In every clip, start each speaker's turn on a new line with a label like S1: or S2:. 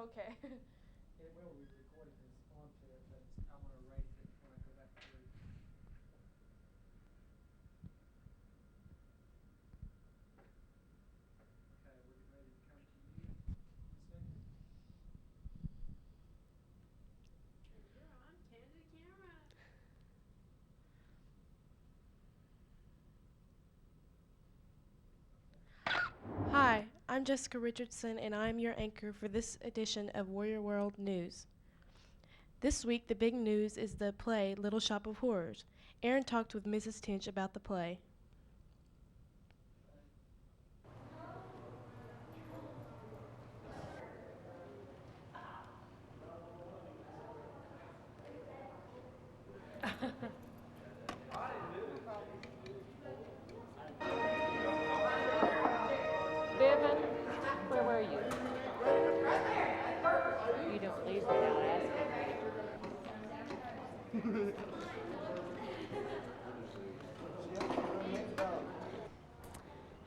S1: Okay.
S2: It will be recording this onto it, but I want to erase it when I go back through. Okay, we're getting ready to come to you in a second.
S3: You're on candid camera.
S1: Hi, I'm Jessica Richardson, and I'm your anchor for this edition of Warrior World News. This week, the big news is the play Little Shop of Horrors. Aaron talked with Mrs. Tinch about the play.
S3: Bevan, where were you? You don't leave without asking.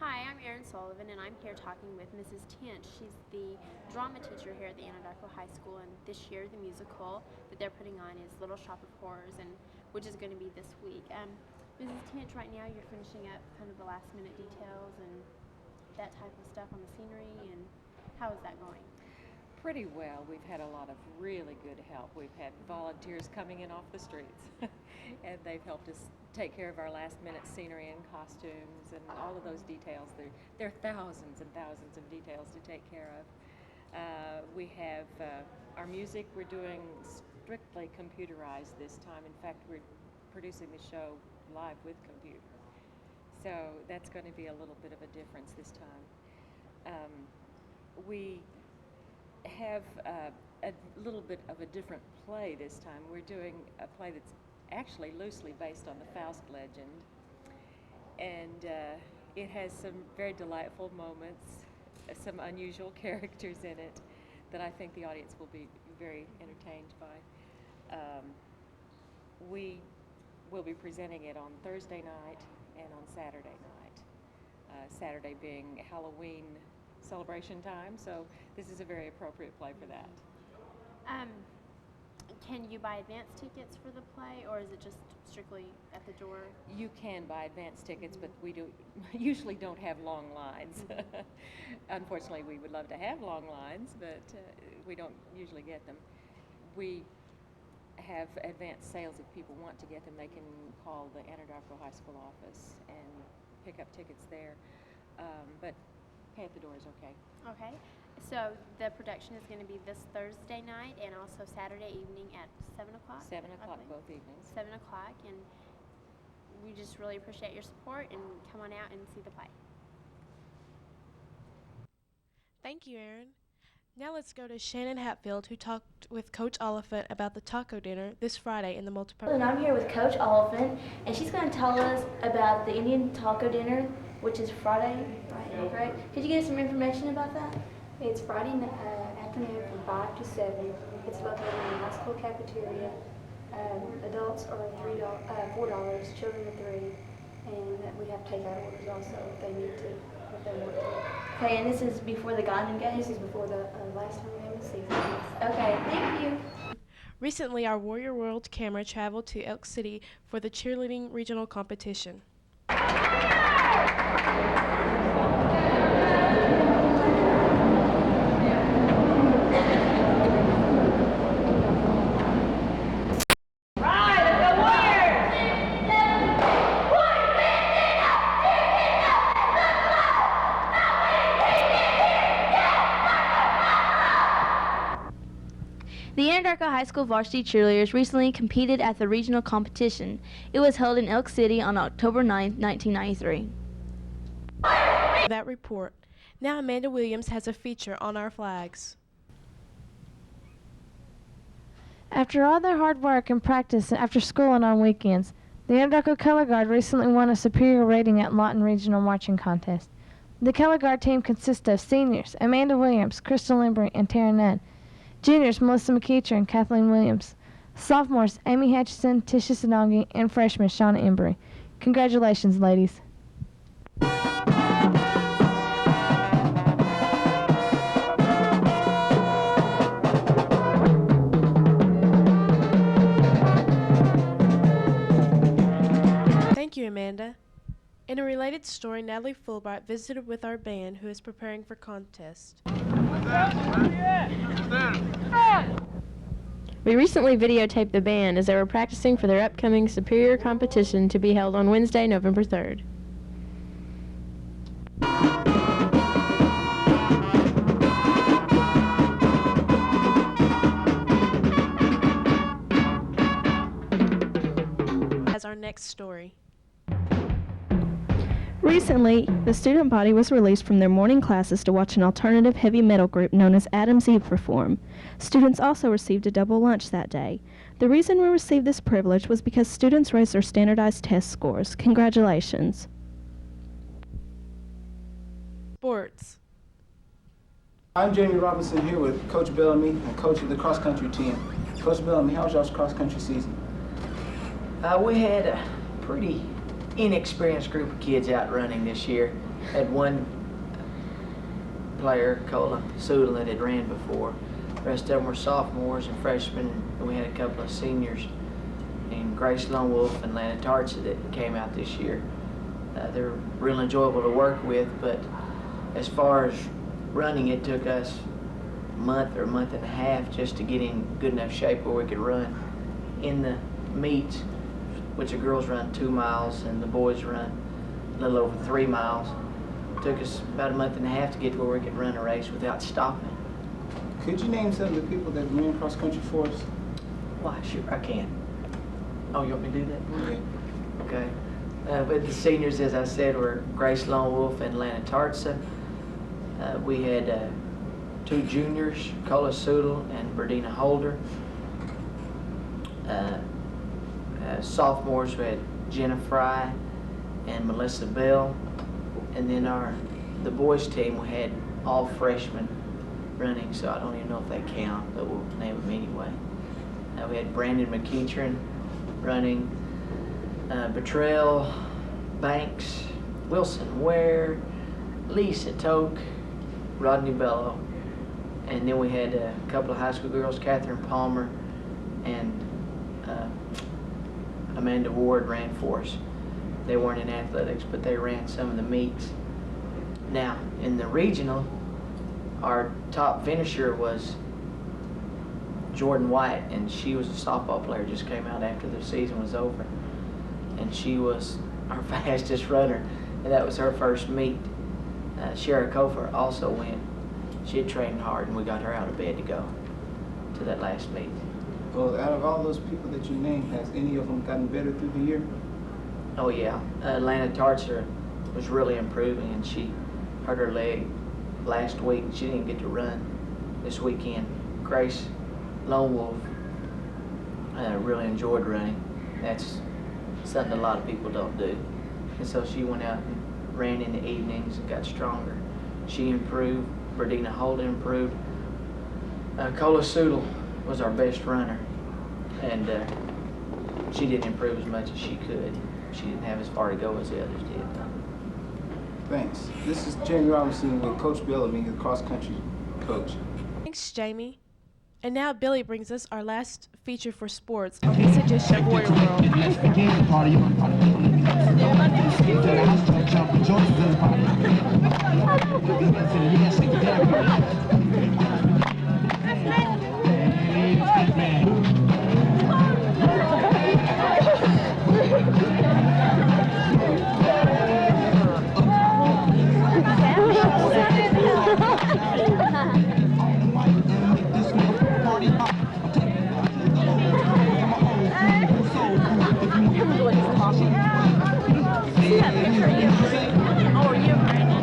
S4: Hi, I'm Erin Sullivan, and I'm here talking with Mrs. Tinch. She's the drama teacher here at the Anadarko High School, and this year the musical that they're putting on is Little Shop of Horrors, and which is going to be this week. Mrs. Tinch, right now you're finishing up kind of the last minute details and that type of stuff on the scenery, and how is that going?
S3: Pretty well. We've had a lot of really good help. We've had volunteers coming in off the streets, and they've helped us take care of our last-minute scenery and costumes and all of those details. There are thousands and thousands of details to take care of. We have our music. We're doing strictly computerized this time. In fact, we're producing the show live with computer. So that's going to be a little bit of a difference this time. We have a little bit of a different play this time. We're doing a play that's actually loosely based on the Faust legend, and it has some very delightful moments, some unusual characters in it that I think the audience will be very entertained by. We will be presenting it on Thursday night and on Saturday night. Saturday being Halloween celebration time, so this is a very appropriate play for that.
S4: Can you buy advance tickets for the play, or is it just strictly at the door?
S3: You can buy advance tickets, but we usually don't have long lines. Unfortunately, we would love to have long lines, but we don't usually get them. We have advance sales. If people want to get them, they can call the Anadarko High School office and pick up tickets there. But pay at the door is okay.
S4: Okay. So the production is going to be this Thursday night and also Saturday evening at 7 o'clock?
S3: 7 o'clock both evenings.
S4: 7 o'clock, and we just really appreciate your support, and come on out and see the play.
S1: Thank you, Aaron. Now let's go to Shannon Hatfield, who talked with Coach Oliphant about the taco dinner this Friday in the multipurpose.
S5: And I'm here with Coach Oliphant, and she's going to tell us about the Indian taco dinner, which is Friday, right? Correct? Could you give us some information about that?
S6: It's Friday afternoon from 5 to 7. It's located in the high school cafeteria. Adults are $4, children are $3, and we have takeout orders also if they need to, if they want to.
S5: Okay, and this is before the Godwin Games?
S6: This is before the last time we had the season.
S5: Okay, thank you.
S1: Recently, our Warrior World camera traveled to Elk City for the cheerleading regional competition.
S5: The Anadarko High School varsity cheerleaders recently competed at the regional competition. It was held in Elk City on October 9, 1993.
S1: That report. Now Amanda Williams has a feature on our flags.
S7: After all their hard work and practice after school and on weekends, the Anadarko Color Guard recently won a superior rating at Lawton Regional Marching Contest. The Color Guard team consists of seniors Amanda Williams, Crystal Embry, and Tara Nunn, juniors Melissa McEacher and Kathleen Williams, sophomores Amy Hutchison, Tisha Sanongi, and freshmen Shauna Embry. Congratulations, ladies.
S1: next story, Natalie Fulbright visited with our band who is preparing for contest.
S8: We recently videotaped the band as they were practicing for their upcoming Superior competition to be held on Wednesday, November 3rd.
S1: As our next story.
S9: Recently, the student body was released from their morning classes to watch an alternative heavy metal group known as Adam's Eve perform. Students also received a double lunch that day. The reason we received this privilege was because students raised their standardized test scores. Congratulations.
S1: Sports.
S2: I'm Jamie Robinson here with Coach Bellamy and coach of the cross-country team. Coach Bellamy, how was y'all's cross-country season?
S10: We had a pretty inexperienced group of kids out running this year. Had one player, Cola Soodle, that had ran before. The rest of them were sophomores and freshmen, and we had a couple of seniors, and Grace Lone Wolf and Lana Tartsa that came out this year. They're real enjoyable to work with, but as far as running, it took us a month or a month and a half just to get in good enough shape where we could run. In the meets, which the girls run 2 miles and the boys run a little over 3 miles, it took us about a month and a half to get to where we could run a race without stopping.
S2: Could you name some of the people that ran cross-country for us?
S10: Why, sure, I can. Oh, you want me to do that?
S2: Yeah.
S10: Okay. But the seniors, as I said, were Grace Lone Wolf and Lana Tartsa. We had 2 juniors, Cola Soodle and Berdina Holder. Sophomores, we had Jenna Fry and Melissa Bell. And then the boys team, we had all freshmen running, so I don't even know if they count, but we'll name them anyway. We had Brandon McEachern running, Betrell, Banks, Wilson Ware, Lisa Toke, Rodney Bello, and then we had a couple of high school girls, Catherine Palmer and Amanda Ward ran for us. They weren't in athletics, but they ran some of the meets. Now, in the regional, our top finisher was Jordan White, and she was a softball player, just came out after the season was over. And she was our fastest runner, and that was her first meet. Shara Kofer also went. She had trained hard, and we got her out of bed to go to that last meet.
S2: Well, out of all those people that you named, has any of them gotten better through the year?
S10: Oh yeah, Lana Tartser was really improving, and she hurt her leg last week. She didn't get to run this weekend. Grace Lone Wolf really enjoyed running. That's something a lot of people don't do. And so she went out and ran in the evenings and got stronger. She improved. Berdina Holden improved. Cola Soodle was our best runner, and she didn't improve as much as she could. She didn't have as far to go as the others did.
S2: Thanks. This is Jamie Robinson with Coach Bellamy, the cross-country coach.
S1: Thanks, Jamie. And now Billy brings us our last feature for sports on this edition of Warrior World. Oh, you, Brandon.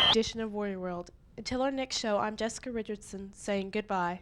S1: edition of Warrior World. Until our next show, I'm Jessica Richardson saying goodbye.